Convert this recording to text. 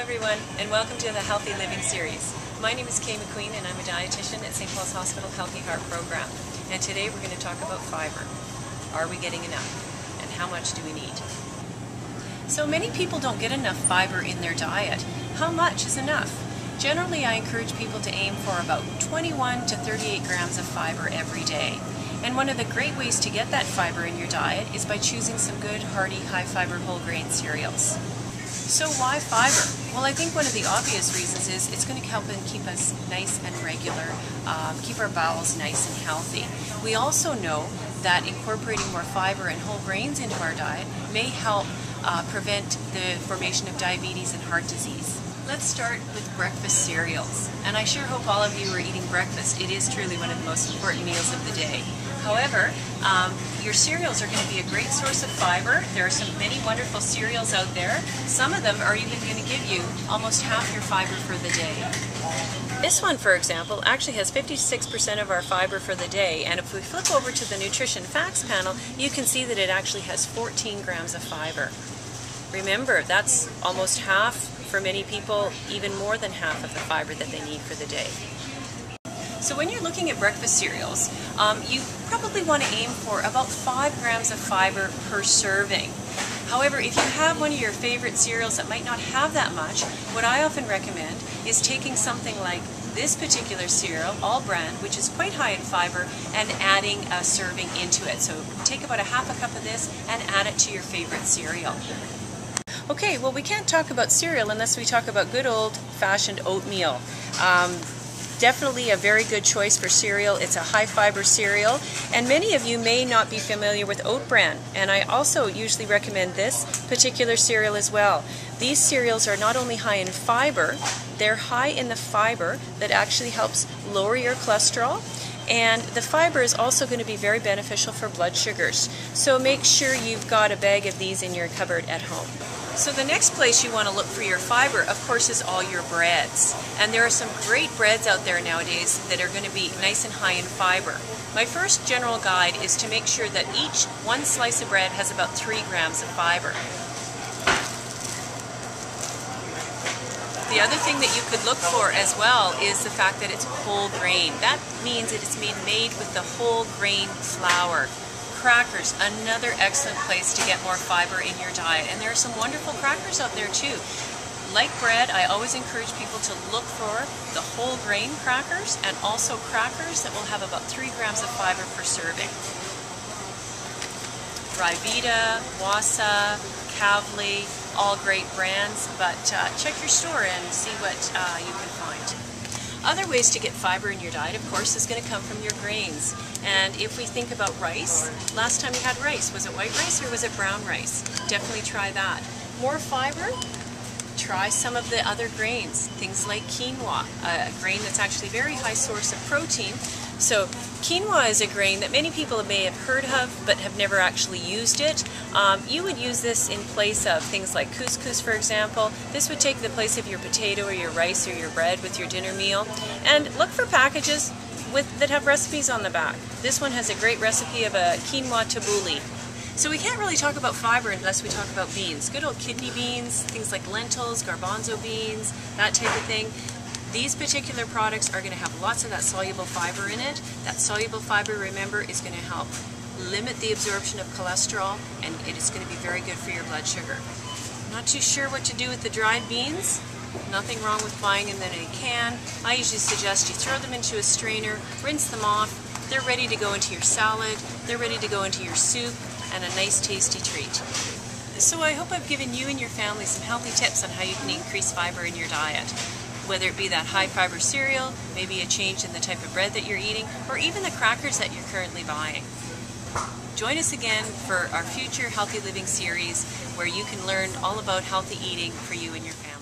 everyone, and welcome to the Healthy Living series. My name is Kay McQueen and I'm a dietitian at St. Paul's Hospital Healthy Heart Program. And today we're going to talk about fiber. Are we getting enough? And how much do we need? So many people don't get enough fiber in their diet. How much is enough? Generally, I encourage people to aim for about 21 to 38 grams of fiber every day. And one of the great ways to get that fiber in your diet is by choosing some good, hearty, high-fiber whole grain cereals. So why fiber? Well, I think one of the obvious reasons is it's going to help and keep us nice and regular, keep our bowels nice and healthy. We also know that incorporating more fiber and whole grains into our diet may help prevent the formation of diabetes and heart disease. Let's start with breakfast cereals. And I sure hope all of you are eating breakfast. It is truly one of the most important meals of the day. However, your cereals are going to be a great source of fiber. There are many wonderful cereals out there. Some of them are even going to give you almost half your fiber for the day. This one, for example, actually has 56% of our fiber for the day, and if we flip over to the nutrition facts panel, you can see that it actually has 14 grams of fiber. Remember, that's almost half, for many people, even more than half of the fiber that they need for the day. So when you're looking at breakfast cereals, you probably want to aim for about 5 grams of fiber per serving. However, if you have one of your favorite cereals that might not have that much, what I often recommend is taking something like this particular cereal, All Brand, which is quite high in fiber, and adding a serving into it. So take about a half a cup of this and add it to your favorite cereal. Okay, well, we can't talk about cereal unless we talk about good old-fashioned oatmeal. Definitely a very good choice for cereal. It's a high fiber cereal, and many of you may not be familiar with Oat Bran, and I also usually recommend this particular cereal as well. These cereals are not only high in fiber, they're high in the fiber that actually helps lower your cholesterol, and the fiber is also going to be very beneficial for blood sugars. So make sure you've got a bag of these in your cupboard at home. So the next place you want to look for your fiber, of course, is all your breads. And there are some great breads out there nowadays that are going to be nice and high in fiber. My first general guide is to make sure that each one slice of bread has about 3 grams of fiber. The other thing that you could look for as well is the fact that it's whole grain. That means it is made with the whole grain flour. Crackers, another excellent place to get more fiber in your diet. And there are some wonderful crackers out there too. Like bread, I always encourage people to look for the whole grain crackers and also crackers that will have about 3 grams of fiber per serving. Ryvita, Wassa, Kavli, all great brands, but check your store and see what you can find. Other ways to get fiber in your diet, of course, is going to come from your grains. And if we think about rice, last time you had rice, was it white rice or was it brown rice? Definitely try that. More fiber? Try some of the other grains, things like quinoa, a grain that's actually a very high source of protein. So quinoa is a grain that many people may have heard of but have never actually used it. You would use this in place of things like couscous, for example. This would take the place of your potato or your rice or your bread with your dinner meal. And look for packages that have recipes on the back. This one has a great recipe of a quinoa tabbouleh. So we can't really talk about fiber unless we talk about beans. Good old kidney beans, things like lentils, garbanzo beans, that type of thing. These particular products are going to have lots of that soluble fiber in it. That soluble fiber, remember, is going to help limit the absorption of cholesterol, and it is going to be very good for your blood sugar. Not too sure what to do with the dried beans? Nothing wrong with buying them in a can. I usually suggest you throw them into a strainer, rinse them off. They're ready to go into your salad, they're ready to go into your soup, and a nice tasty treat. So I hope I've given you and your family some healthy tips on how you can increase fiber in your diet. Whether it be that high fiber cereal, maybe a change in the type of bread that you're eating, or even the crackers that you're currently buying. Join us again for our future Healthy Living series where you can learn all about healthy eating for you and your family.